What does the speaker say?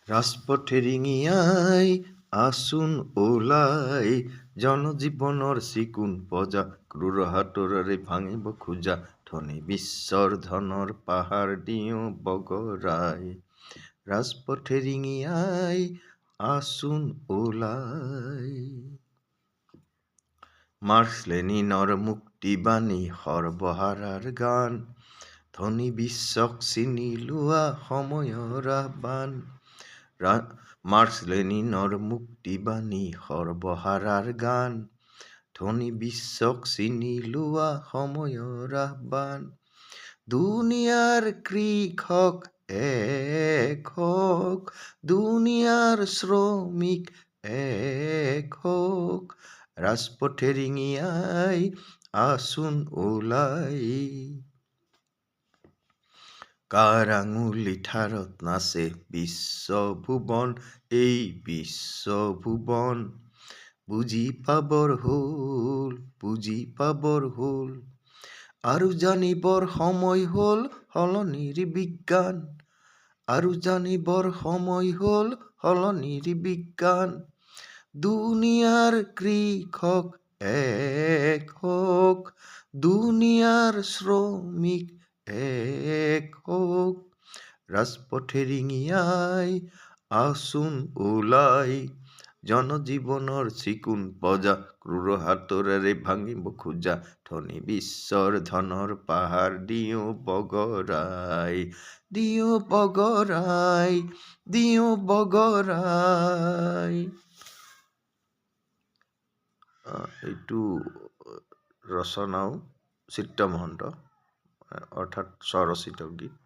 ৰাজপথে ৰিঙিয়াই আসুন ওলাই জনজীবনৰ চিকুণ পজা ক্ৰূৰ হাতৰে ভাঙিব খোজা ধনী বিশ্বৰ ধনৰ পাহাৰ দিওঁ বগৰাই ৰাজপথে ৰিঙিয়াই আসুন ওলাই মাৰ্কছ লেনিনৰ মুক্তিবাণী সৰ্বহাৰাৰ গান ধনী বিশ্বক চিনি লোৱা সময়ৰ আহ্বান মাৰ্কস লেনিনৰ মুক্তিবাণী সৰ্বহাৰাৰ গান ধনী বিশ্বক চিনি লোৱা সময়ৰ আহ্বান দুনিয়াৰ কৃষক এক হওক দুনিয়াৰ শ্ৰমিক এক হওক ৰাজপথে ৰিঙিয়াই আসুন ওলাই কাৰ আঙুলি ঠাৰত নাচে বিশ্বভুৱন এই বিশ্বভুৱন বুজি পাবৰ হ'ল আৰু জানিবৰ সময় হ'ল সলনিৰ বিজ্ঞান আৰু জানিবৰ সময় হ'ল সলনিৰ বিজ্ঞান দুনিয়াৰ কৃষক এক হওক দুনিয়াৰ শ্ৰমিক এক হোক ৰাজপথে ৰিঙিয়াই আসুন ওলাই জনজীৱনৰ চিকুণ পজা ক্ৰূৰ হাতৰে ভাঙিব খোজা ধনী বিশ্বৰ ধনৰ পাহাৰ দিওঁ বগৰাই এইটো ৰচনাও চিত্ৰ মহন্ত অৰ্থাৎ স্বৰচিত গীত